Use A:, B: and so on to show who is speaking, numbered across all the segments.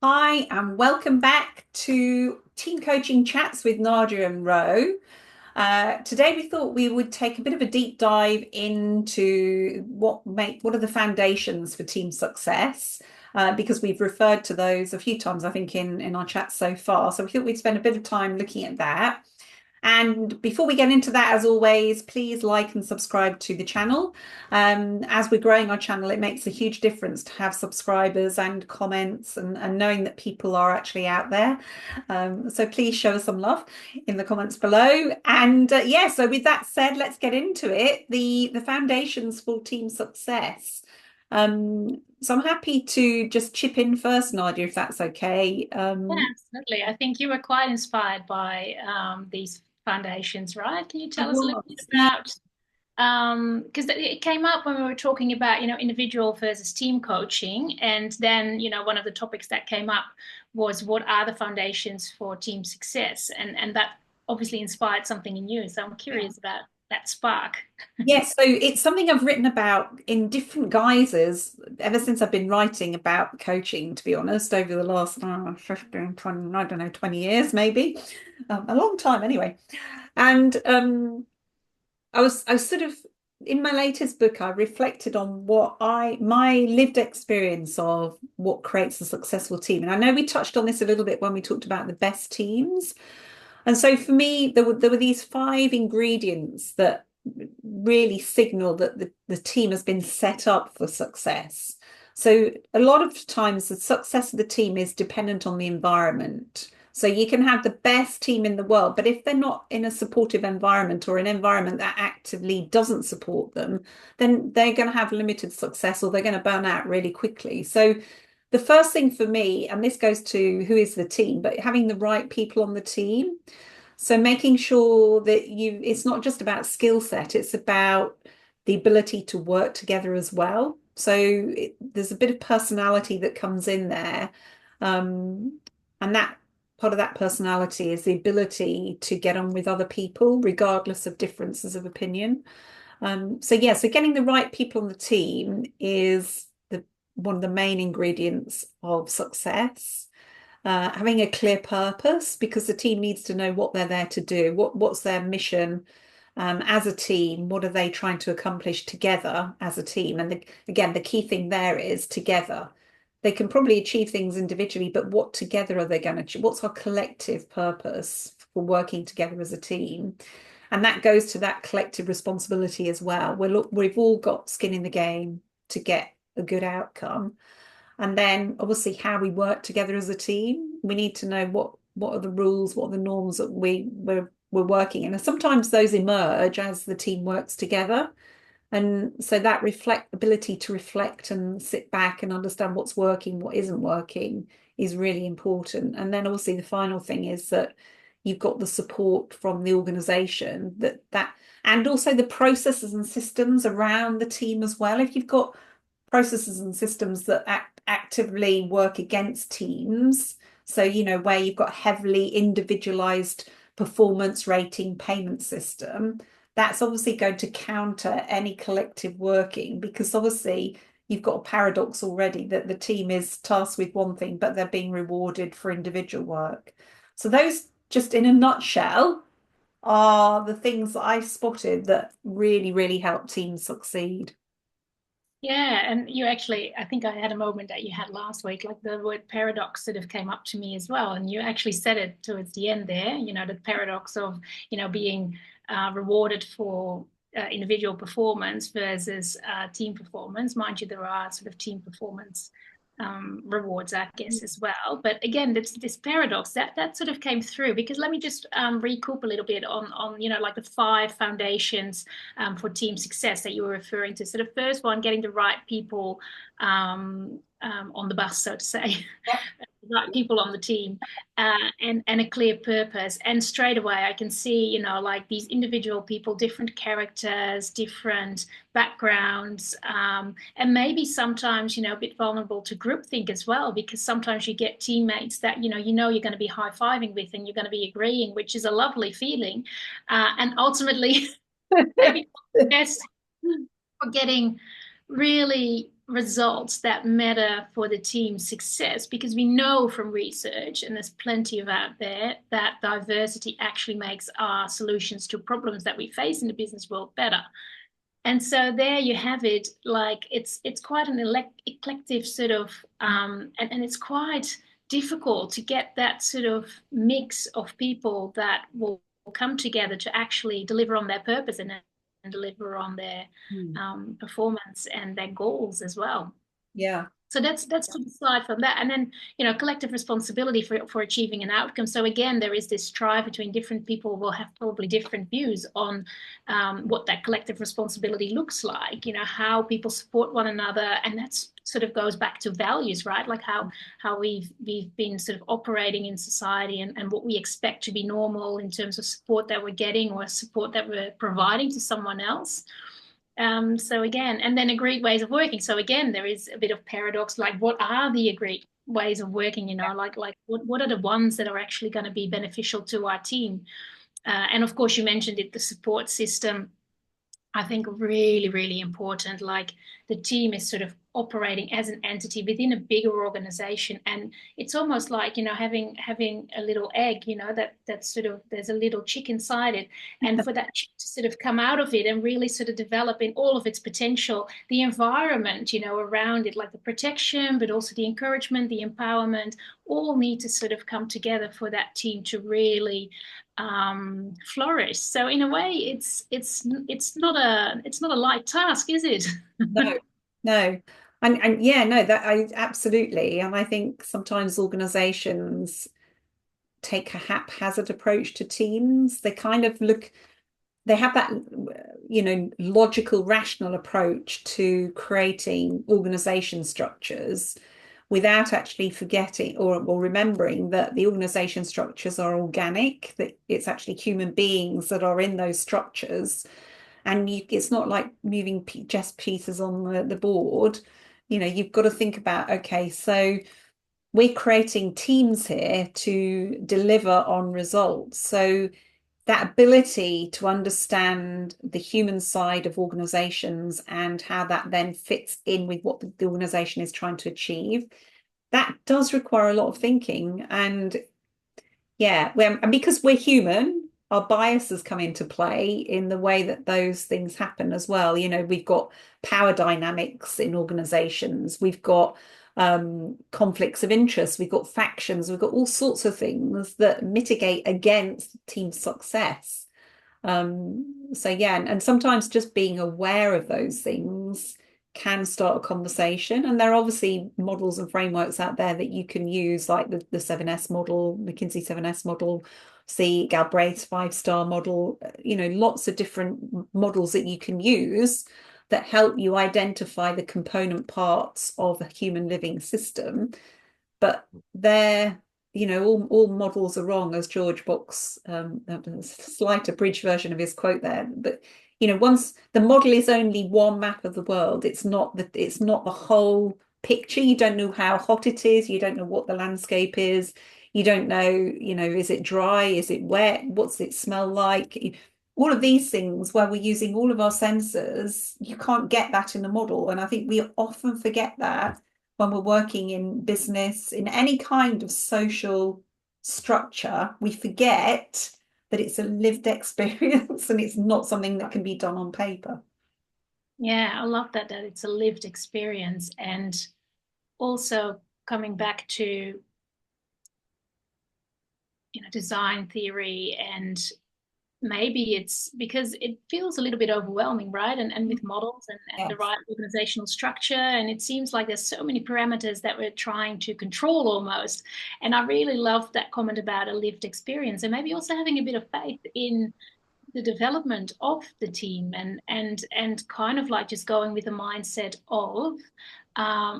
A: Hi, and welcome back to Team Coaching Chats with Nadja and Ro. Today we thought we would take a bit of a deep dive into what are the foundations for team success, because we've referred to those a few times, I think, in our chat so far. So we thought we'd spend a bit of time looking at that. And before we get into that, as always, please like and subscribe to the channel. As we're growing our channel, it makes a huge difference to have subscribers and comments and knowing that people are actually out there. So please show us some love in the comments below. And yeah, so with that said, let's get into it. The foundations for team success. So I'm happy to just chip in first, Nadia, if that's okay.
B: Yeah, absolutely. I think you were quite inspired by these foundations, right? Can you
A: I
B: tell us a little bit
A: was, yeah.
B: about because it came up when we were talking about, individual versus team coaching, and then, one of the topics that came up was what are the foundations for team success, and that obviously inspired something in you. So I'm curious about that spark.
A: Yes, so it's something I've written about in different guises ever since I've been writing about coaching, to be honest, over the last 15, 20, I don't know, 20 years maybe, a long time anyway. And I was sort of, in my latest book, I reflected on my lived experience of what creates a successful team. And I know we touched on this a little bit when we talked about the best teams. And so for me, there were these five ingredients that really signal that the team has been set up for success. So a lot of times the success of the team is dependent on the environment. So you can have the best team in the world, but if they're not in a supportive environment or an environment that actively doesn't support them, then they're going to have limited success or they're going to burn out really quickly. So the first thing for me, and this goes to who is the team, but having the right people on the team. So making sure that it's not just about skill set, it's about the ability to work together as well. So there's a bit of personality that comes in there. And that part of that personality is the ability to get on with other people, regardless of differences of opinion. So yeah, so getting the right people on the team is one of the main ingredients of success. Having a clear purpose because the team needs to know what they're there to do. What's their mission as a team? What are they trying to accomplish together as a team? And again, the key thing there is together. They can probably achieve things individually, but what together are they going to achieve? What's our collective purpose for working together as a team? And that goes to that collective responsibility as well. We've all got skin in the game to get a good outcome. And then obviously how we work together as a team. We need to know what are the rules, what are the norms that we're working in. And sometimes those emerge as the team works together. And so that ability to reflect and sit back and understand what's working, what isn't working is really important. And then obviously the final thing is that you've got the support from the organization that and also the processes and systems around the team as well. If you've got processes and systems that actively work against teams. So, where you've got heavily individualized performance rating payment system, that's obviously going to counter any collective working because obviously you've got a paradox already that the team is tasked with one thing, but they're being rewarded for individual work. So those, just in a nutshell, are the things that I've spotted that really, really help teams succeed.
B: Yeah, and you actually, I think I had a moment that you had last week, like the word paradox sort of came up to me as well. And you actually said it towards the end there, the paradox of, being rewarded for individual performance versus team performance. Mind you, there are sort of team performance rewards, I guess, as well. But again, this paradox that sort of came through because let me just recoup a little bit on like the five foundations for team success that you were referring to. So the first one, getting the right people on the bus, so to say, right people on the team, and a clear purpose. And straight away, I can see, like these individual people, different characters, different backgrounds, and maybe sometimes, a bit vulnerable to groupthink as well, because sometimes you get teammates that, you're going to be high-fiving with and you're going to be agreeing, which is a lovely feeling. And ultimately, maybe best for getting really results that matter for the team's success, because we know from research, and there's plenty of out there, that diversity actually makes our solutions to problems that we face in the business world better. And so there you have it. Like it's quite an eclectic sort of, and it's quite difficult to get that sort of mix of people that will come together to actually deliver on their purpose and deliver on their
A: Mm.
B: performance and their goals as well.
A: Yeah.
B: So that's to the side from that. And then, collective responsibility for achieving an outcome. So again, there is this strive between different people will have probably different views on what that collective responsibility looks like, how people support one another. And that's sort of goes back to values, right? Like how we've been sort of operating in society, and what we expect to be normal in terms of support that we're getting or support that we're providing to someone else. So again, and then agreed ways of working. So again, there is a bit of paradox, like what are the agreed ways of working, like what are the ones that are actually going to be beneficial to our team? And of course, you mentioned it, the support system. I think really, really important. Like the team is sort of operating as an entity within a bigger organization, and it's almost like having a little egg. That's sort of there's a little chick inside it, and for that chick to sort of come out of it and really sort of develop in all of its potential, the environment around it, like the protection, but also the encouragement, the empowerment, all need to sort of come together for that team to really flourish. So in a way, it's not a light task, is it?
A: No, no. And yeah, no, that I absolutely. And I think sometimes organizations take a haphazard approach to teams. They kind of they have that, logical, rational approach to creating organization structures without actually forgetting or remembering that the organization structures are organic, that it's actually human beings that are in those structures. And it's not like moving chess pieces on the board. You've got to think about, okay, so we're creating teams here to deliver on results. So that ability to understand the human side of organizations and how that then fits in with what the organization is trying to achieve, that does require a lot of thinking. And yeah, and because we're human, our biases come into play in the way that those things happen as well. We've got power dynamics in organizations, we've got conflicts of interest, we've got factions, we've got all sorts of things that mitigate against team success. So yeah, and sometimes just being aware of those things can start a conversation. And there are obviously models and frameworks out there that you can use, like the 7S model, McKinsey 7S model, see Galbraith's 5-star model, lots of different models that you can use that help you identify the component parts of a human living system. But they're, all models are wrong, as George Box, a slight abridged version of his quote there. But once the model is only one map of the world, it's not the whole picture. You don't know how hot it is, you don't know what the landscape is, you don't know, is it dry, is it wet, what's it smell like? All of these things where we're using all of our sensors, you can't get that in the model. And I think we often forget that when we're working in business, in any kind of social structure, we forget that it's a lived experience and it's not something that can be done on paper.
B: Yeah, I love that it's a lived experience. And also coming back to design theory, and maybe it's because it feels a little bit overwhelming, right? And with models and the
A: Yes.
B: right organizational structure, and it seems like there's so many parameters that we're trying to control almost. And I really love that comment about a lived experience, and maybe also having a bit of faith in the development of the team, and kind of like just going with the mindset of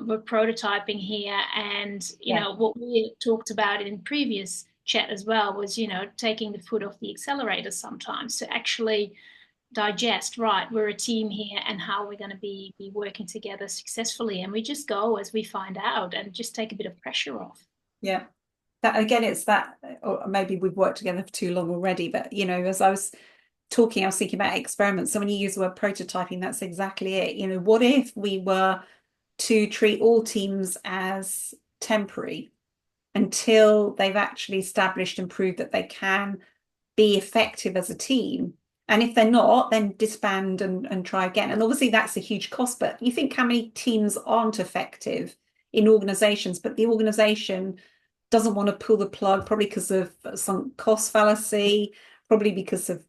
B: we're prototyping here, and
A: Yeah.
B: what we talked about in previous chat as well was taking the foot off the accelerator sometimes to actually digest, right, we're a team here, and how we're going to be working together successfully, and we just go as we find out and just take a bit of pressure off.
A: Yeah. That again, it's that, or maybe we've worked together for too long already, but as I was talking, I was thinking about experiments. So when you use the word prototyping, that's exactly it. What if we were to treat all teams as temporary until they've actually established and proved that they can be effective as a team. And if they're not, then disband and try again. And obviously that's a huge cost, but you think how many teams aren't effective in organizations, but the organization doesn't want to pull the plug, probably because of some cost fallacy, probably because of,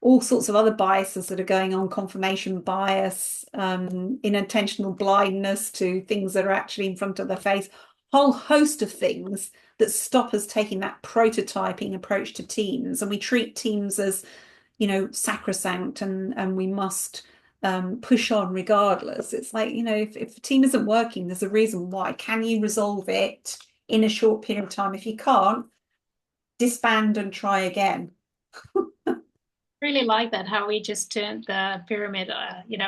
A: all sorts of other biases that are going on, confirmation bias, inattentional blindness to things that are actually in front of their face, whole host of things that stop us taking that prototyping approach to teams. And we treat teams as, sacrosanct and we must push on regardless. It's like, if a team isn't working, there's a reason why. Can you resolve it in a short period of time? If you can't, disband and try again.
B: Really like that, how we just turned the pyramid,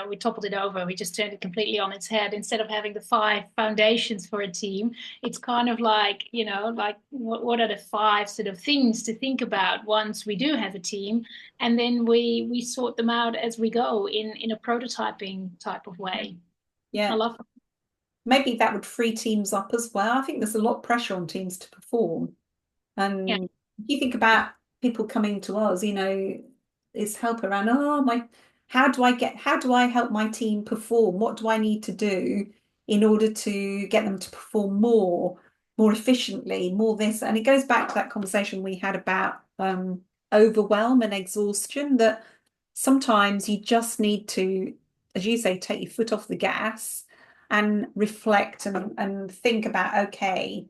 B: we toppled it over, we just turned it completely on its head. Instead of having the five foundations for a team, it's kind of like, like what are the five sort of things to think about once we do have a team, and then we sort them out as we go in a prototyping type of way. I
A: Yeah.
B: love that.
A: Maybe that would free teams up as well. I think there's a lot of pressure on teams to perform.
B: Yeah.
A: And if you think about people coming to us, it's help around, how do I help my team perform? What do I need to do in order to get them to perform more efficiently, more this? And it goes back to that conversation we had about overwhelm and exhaustion, that sometimes you just need to, as you say, take your foot off the gas and reflect and think about, okay,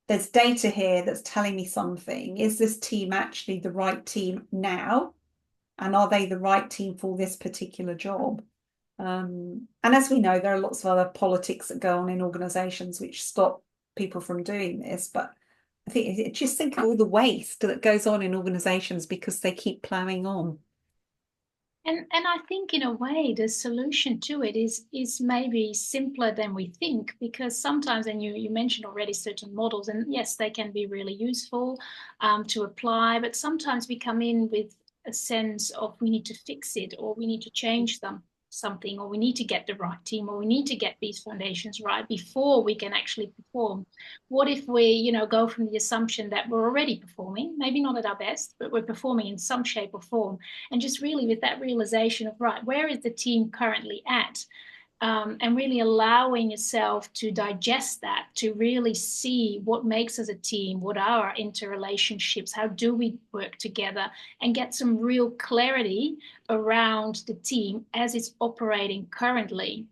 A: there's data here that's telling me something. Is this team actually the right team now? And are they the right team for this particular job? And as we know, there are lots of other politics that go on in organizations which stop people from doing this. But I think just think of all the waste that goes on in organizations because they keep plowing on.
B: And I think in a way the solution to it is maybe simpler than we think, because sometimes, and you mentioned already certain models, and yes, they can be really useful to apply, but sometimes we come in with a sense of we need to fix it, or we need to change something, or we need to get the right team, or we need to get these foundations right before we can actually perform. What if we, go from the assumption that we're already performing, maybe not at our best, but we're performing in some shape or form, and just really with that realization of, right, where is the team currently at? And really allowing yourself to digest that, to really see what makes us a team, what are our interrelationships, how do we work together, and get some real clarity around the team as it's operating currently.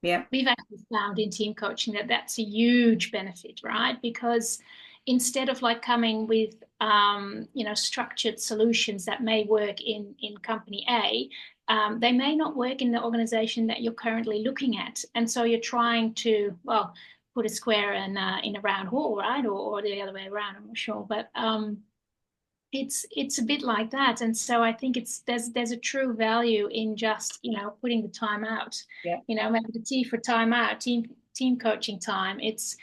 A: Yeah.
B: We've actually found in team coaching that that's a huge benefit, right? Because instead of like coming with structured solutions that may work in company A, they may not work in the organization that you're currently looking at, and so you're trying to, well, put a square in a round hole, right? Or the other way around, I'm not sure, but it's a bit like that. And so I think there's a true value in just putting the time out,
A: Yeah.
B: maybe the T for time out, team coaching time. It's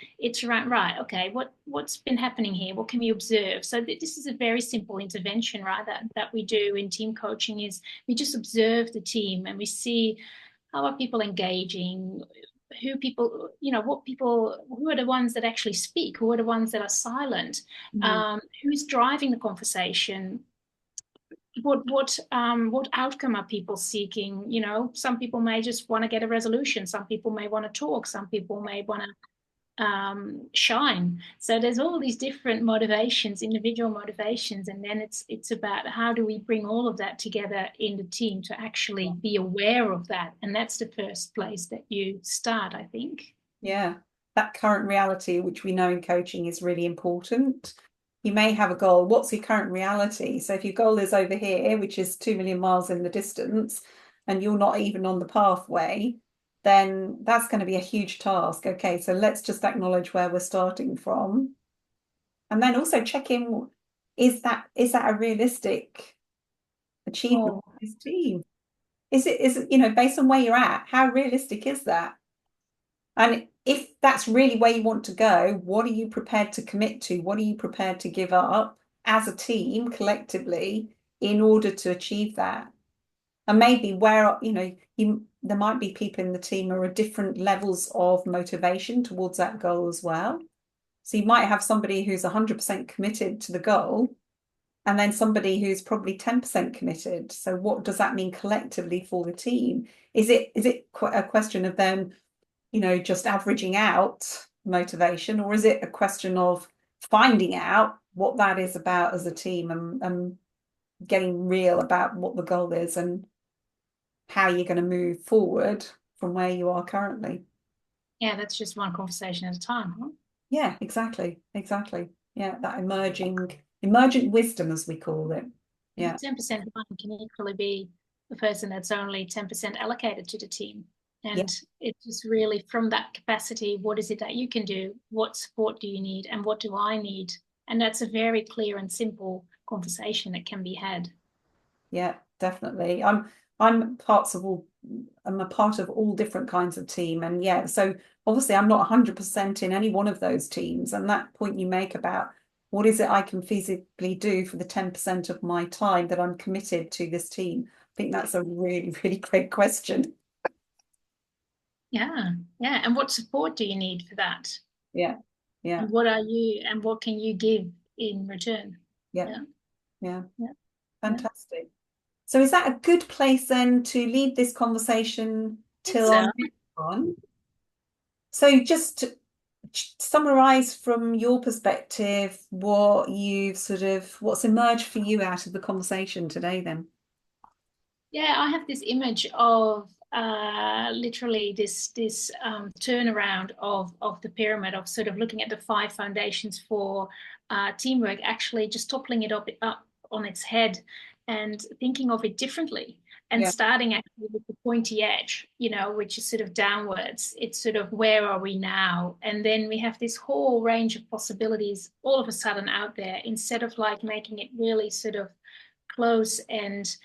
B: right, okay, what's been happening here, what can we observe? So this is a very simple intervention, right, that we do in team coaching. Is we just observe the team and we see how are people engaging, who people, who are the ones that actually speak, who are the ones that are silent,
A: Mm.
B: who's driving the conversation, what outcome are people seeking? Some people may just want to get a resolution, some people may want to talk, some people may want to shine. So there's all these different motivations, individual motivations, and then it's about how do we bring all of that together in the team to actually be aware of that, and that's the first place that you start, I think.
A: Yeah. That current reality, which we know in coaching is really important. You may have a goal. What's your current reality? So if your goal is over here, which is 2 million miles in the distance, and you're not even on the pathway, then that's going to be a huge task. Okay, so let's just acknowledge where we're starting from. And then also check in, is that a realistic achievement
B: Oh,
A: for this team? Is it, based on where you're at, how realistic is that? And if that's really where you want to go, what are you prepared to commit to? What are you prepared to give up as a team collectively in order to achieve that? And maybe where, there might be people in the team who are at different levels of motivation towards that goal as well. So you might have somebody who's 100% committed to the goal, and then somebody who's probably 10% committed. So what does that mean collectively for the team? Is it a question of them, just averaging out motivation, or is it a question of finding out what that is about as a team, and getting real about what the goal is and how you're going to move forward from where you are currently?
B: Yeah, that's just one conversation at a time, huh?
A: Yeah, exactly. Exactly. Yeah, that emergent wisdom, as we call it. Yeah.
B: 10% fun can equally be the person that's only 10% allocated to the team.
A: Yeah.
B: And it's just really from that capacity, what is it that you can do? What support do you need? And what do I need? And that's a very clear and simple conversation that can be had.
A: Yeah, definitely. I'm a part of all different kinds of team. And yeah, so obviously I'm not 100% in any one of those teams. And that point you make about what is it I can feasibly do for the 10% of my time that I'm committed to this team? I think that's a really, really great question.
B: Yeah, yeah. And what support do you need for that?
A: Yeah, yeah,
B: And what are you and what can you give in return?
A: yeah,
B: Yeah,
A: yeah.
B: yeah, yeah.
A: Fantastic. So is that a good place then to leave this conversation
B: It's
A: till our next one? So just to summarize from your perspective what's emerged for you out of the conversation today then.
B: Yeah, I have this image of literally this turnaround of the pyramid of sort of looking at the five foundations for teamwork, actually just toppling it up on its head and thinking of it differently. And
A: Yeah,
B: starting actually with the pointy edge, which is sort of downwards. It's sort of where are we now? And then we have this whole range of possibilities all of a sudden out there instead of like making it really sort of close and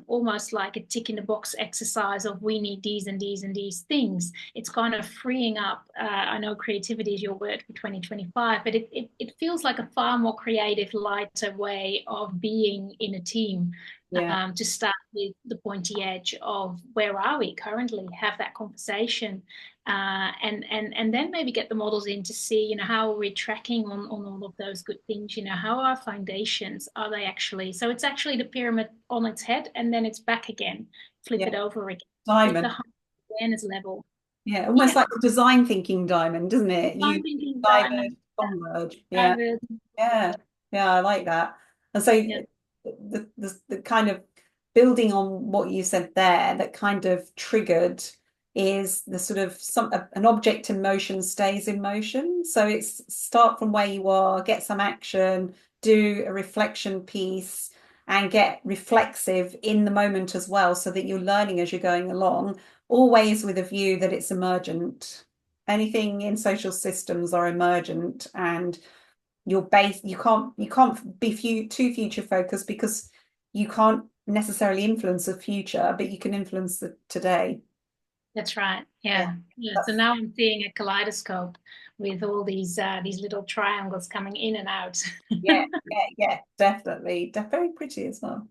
B: almost like a tick in the box exercise of we need these and these and these things. It's kind of freeing up. I know creativity is your word for 2025, but it feels like a far more creative, lighter way of being in a team.
A: yeah,
B: To start with the pointy edge of where are we currently, have that conversation, and then maybe get the models in to see, how are we tracking on all of those good things, how are our foundations, are they actually, so it's actually the pyramid on its head and then it's back again, flip it
A: yeah.
B: over again with the
A: Diamond.
B: high awareness level.
A: Yeah, almost
B: Yeah,
A: like the design thinking diamond, isn't it?
B: I'm
A: You
B: thinking
A: diverge,
B: diamond,
A: converge. Yeah.
B: diamond,
A: Yeah, yeah, I like that. And so
B: yeah,
A: the kind of building on what you said there, that kind of triggered is the sort of an object in motion stays in motion. So it's start from where you are, get some action, do a reflection piece, and get reflexive in the moment as well, so that you're learning as you're going along, always with a view that it's emergent. Anything in social systems are emergent, and you can't be too future focused, because you can't necessarily influence the future, but you can influence the today.
B: that's right.
A: Yeah,
B: Yeah, so
A: that's
B: now I'm seeing a kaleidoscope with all these little triangles coming in and out.
A: yeah, yeah, yeah, definitely. Very pretty as well.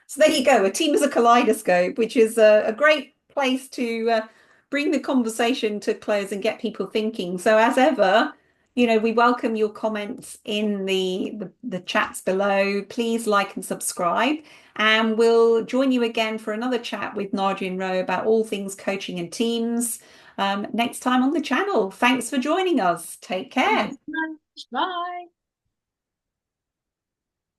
A: So there you go. A team is a kaleidoscope, which is a great place to bring the conversation to close and get people thinking. So as ever, we welcome your comments in the chats below. Please like and subscribe, and we'll join you again for another chat with Nadja and Ro about all things coaching and teams next time on the channel. Thanks for joining us. Take care.
B: Thanks so much. Bye.